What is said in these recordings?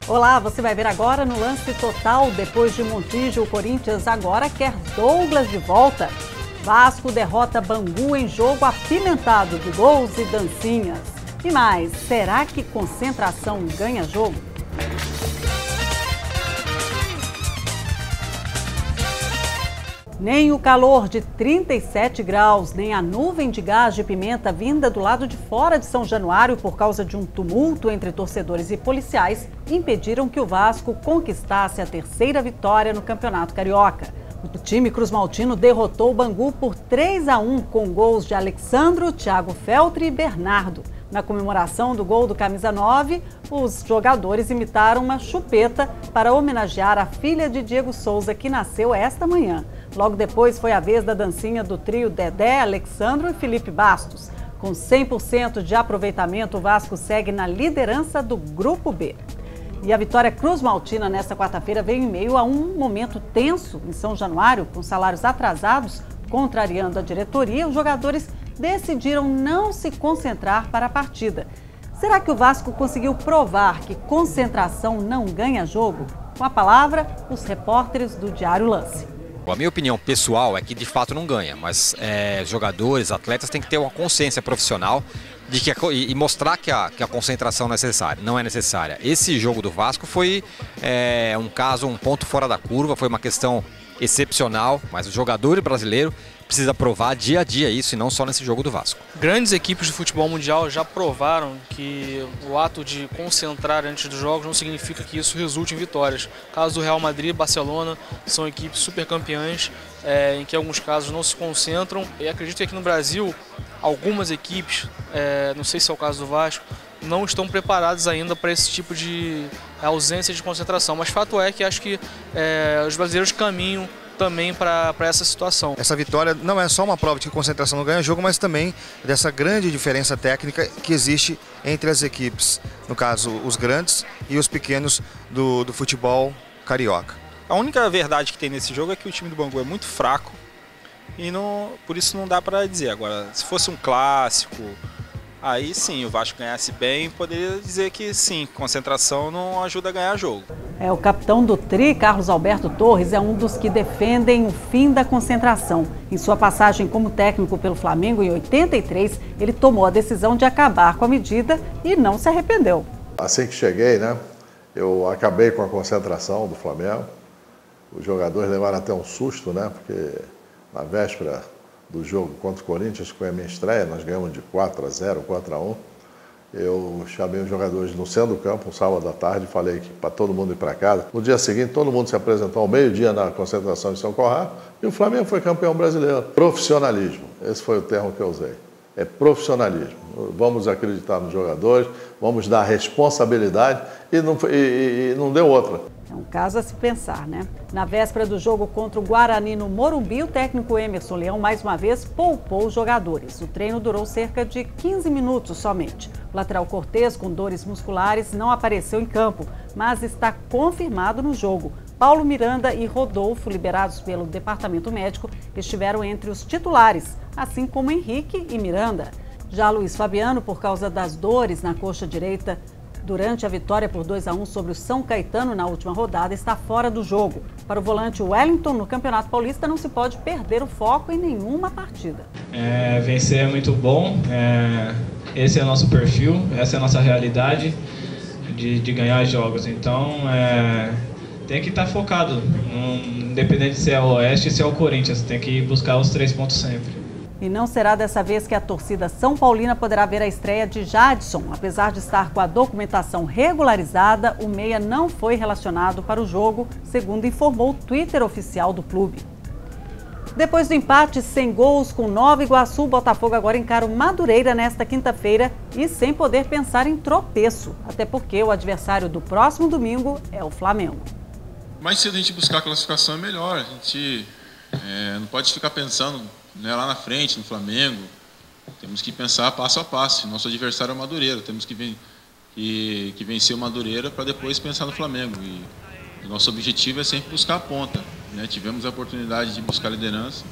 Olá, você vai ver agora no Lance Total. Depois de Montijo, o Corinthians agora quer Douglas de volta. Vasco derrota Bangu em jogo apimentado de gols e dancinhas. E mais, será que concentração ganha jogo? Nem o calor de 37 graus, nem a nuvem de gás de pimenta vinda do lado de fora de São Januário por causa de um tumulto entre torcedores e policiais impediram que o Vasco conquistasse a terceira vitória no Campeonato Carioca. O time cruzmaltino derrotou o Bangu por 3-1 com gols de Alexandro, Thiago Feltre e Bernardo. Na comemoração do gol do camisa 9, os jogadores imitaram uma chupeta para homenagear a filha de Diego Souza, que nasceu esta manhã. Logo depois foi a vez da dancinha do trio Dedé, Alexandro e Felipe Bastos. Com 100% de aproveitamento, o Vasco segue na liderança do Grupo B. E a vitória cruzmaltina nesta quarta-feira veio em meio a um momento tenso em São Januário, com salários atrasados, contrariando a diretoria. Os jogadores decidiram não se concentrar para a partida. Será que o Vasco conseguiu provar que concentração não ganha jogo? Com a palavra, os repórteres do Diário Lance. A minha opinião pessoal é que de fato não ganha, mas jogadores, atletas têm que ter uma consciência profissional de que e mostrar que a concentração não é necessária. Esse jogo do Vasco foi um caso, um ponto fora da curva, foi uma questão excepcional, mas o jogador brasileiro precisa provar dia a dia isso e não só nesse jogo do Vasco. Grandes equipes do futebol mundial já provaram que o ato de concentrar antes dos jogos não significa que isso resulte em vitórias. Caso do Real Madrid e Barcelona são equipes super campeãs, em que em alguns casos não se concentram. E acredito que aqui no Brasil algumas equipes, não sei se é o caso do Vasco, não estão preparadas ainda para esse tipo de ausência de concentração. Mas fato é que acho que os brasileiros caminham também para essa situação. Essa vitória não é só uma prova de que concentração não ganha jogo, mas também dessa grande diferença técnica que existe entre as equipes, no caso os grandes e os pequenos do futebol carioca. A única verdade que tem nesse jogo é que o time do Bangu é muito fraco e por isso não dá para dizer. Agora, se fosse um clássico, aí sim, o Vasco ganhasse bem, poderia dizer que sim, concentração não ajuda a ganhar jogo. O capitão do Tri, Carlos Alberto Torres, é um dos que defendem o fim da concentração. Em sua passagem como técnico pelo Flamengo em 83, ele tomou a decisão de acabar com a medida e não se arrependeu. Assim que cheguei, eu acabei com a concentração do Flamengo. Os jogadores levaram até um susto, porque na véspera do jogo contra o Corinthians, que foi a minha estreia, nós ganhamos de 4-0, 4-1. Eu chamei os jogadores no centro do campo, um sábado à tarde, e falei que para todo mundo ir para casa. No dia seguinte, todo mundo se apresentou ao meio-dia na concentração de São Conrado e o Flamengo foi campeão brasileiro. Profissionalismo, esse foi o termo que eu usei. É profissionalismo. Vamos acreditar nos jogadores, vamos dar responsabilidade e não deu outra. É um caso a se pensar, Na véspera do jogo contra o Guarani no Morumbi, o técnico Emerson Leão mais uma vez poupou os jogadores. O treino durou cerca de 15 minutos somente. O lateral Cortez, com dores musculares, não apareceu em campo, mas está confirmado no jogo. Paulo Miranda e Rodolfo, liberados pelo departamento médico, estiveram entre os titulares, assim como Henrique e Miranda. Já Luiz Fabiano, por causa das dores na coxa direita, durante a vitória por 2-1 sobre o São Caetano na última rodada, está fora do jogo. Para o volante Wellington, no Campeonato Paulista não se pode perder o foco em nenhuma partida. Vencer é muito bom, esse é o nosso perfil, essa é a nossa realidade de ganhar jogos. Então, tem que estar focado, independente se é o Oeste ou se é o Corinthians, tem que buscar os 3 pontos sempre. E não será dessa vez que a torcida São Paulina poderá ver a estreia de Jadson. Apesar de estar com a documentação regularizada, o meia não foi relacionado para o jogo, segundo informou o Twitter oficial do clube. Depois do empate sem gols com Nova Iguaçu, o Botafogo agora encara o Madureira nesta quinta-feira e sem poder pensar em tropeço, até porque o adversário do próximo domingo é o Flamengo. Mais cedo a gente buscar a classificação é melhor, a gente não pode ficar pensando lá na frente, no Flamengo. Temos que pensar passo a passo. Nosso adversário é o Madureira, temos que vencer o Madureira para depois pensar no Flamengo. E o nosso objetivo é sempre buscar a ponta. Tivemos a oportunidade de buscar a liderança,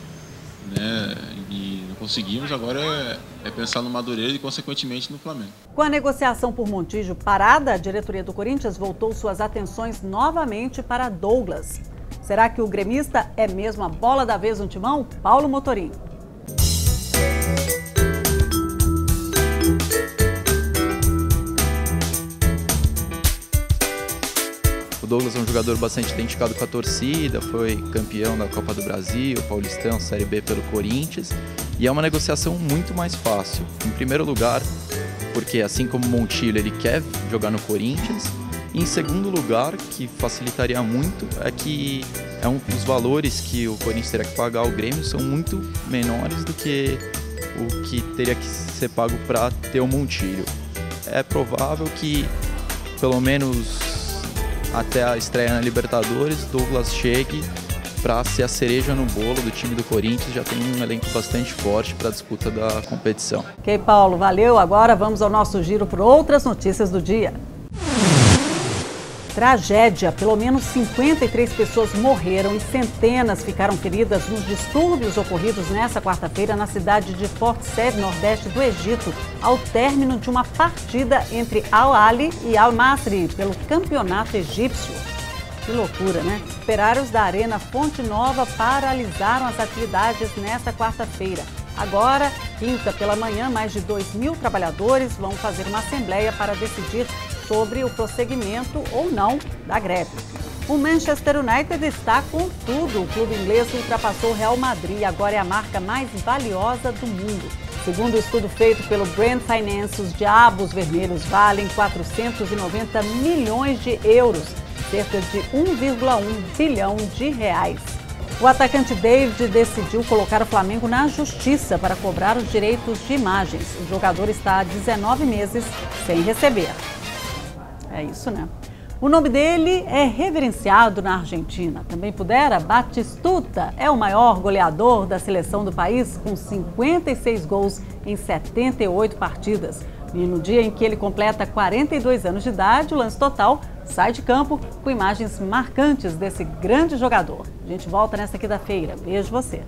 e conseguimos, agora é pensar no Madureira e, consequentemente, no Flamengo. Com a negociação por Montijo parada, a diretoria do Corinthians voltou suas atenções novamente para Douglas. Será que o gremista é mesmo a bola da vez no timão? Paulo Motorim. O Douglas é um jogador bastante identificado com a torcida, foi campeão da Copa do Brasil, Paulistão, Série B pelo Corinthians, e é uma negociação muito mais fácil. Em primeiro lugar, porque assim como o Montijo, ele quer jogar no Corinthians, e em segundo lugar, que facilitaria muito, é que os valores que o Corinthians teria que pagar ao Grêmio são muito menores do que o que teria que ser pago para ter o Montijo. É provável que, pelo menos até a estreia na Libertadores, Douglas chegue para ser a cereja no bolo do time do Corinthians. Já tem um elenco bastante forte para a disputa da competição. Ok, Paulo, valeu. Agora vamos ao nosso giro por outras notícias do dia. Tragédia. Pelo menos 53 pessoas morreram e centenas ficaram feridas nos distúrbios ocorridos nesta quarta-feira na cidade de Port Said, nordeste do Egito, ao término de uma partida entre Al-Ahly e Al-Masry pelo campeonato egípcio. Que loucura, né? Operários da Arena Fonte Nova paralisaram as atividades nesta quarta-feira. Agora, quinta pela manhã, mais de 2.000 trabalhadores vão fazer uma assembleia para decidir sobre o prosseguimento ou não da greve. O Manchester United está com tudo. O clube inglês ultrapassou o Real Madrid e agora é a marca mais valiosa do mundo. Segundo o estudo feito pelo Brand Finance, os Diabos Vermelhos valem 490 milhões de euros, cerca de 1,1 bilhão de reais. O atacante David decidiu colocar o Flamengo na justiça para cobrar os direitos de imagens. O jogador está há 19 meses sem receber. É isso, né? O nome dele é reverenciado na Argentina. Também pudera, Batistuta é o maior goleador da seleção do país, com 56 gols em 78 partidas. E no dia em que ele completa 42 anos de idade, o Lance Total sai de campo com imagens marcantes desse grande jogador. A gente volta nesta quinta-feira. Beijo você.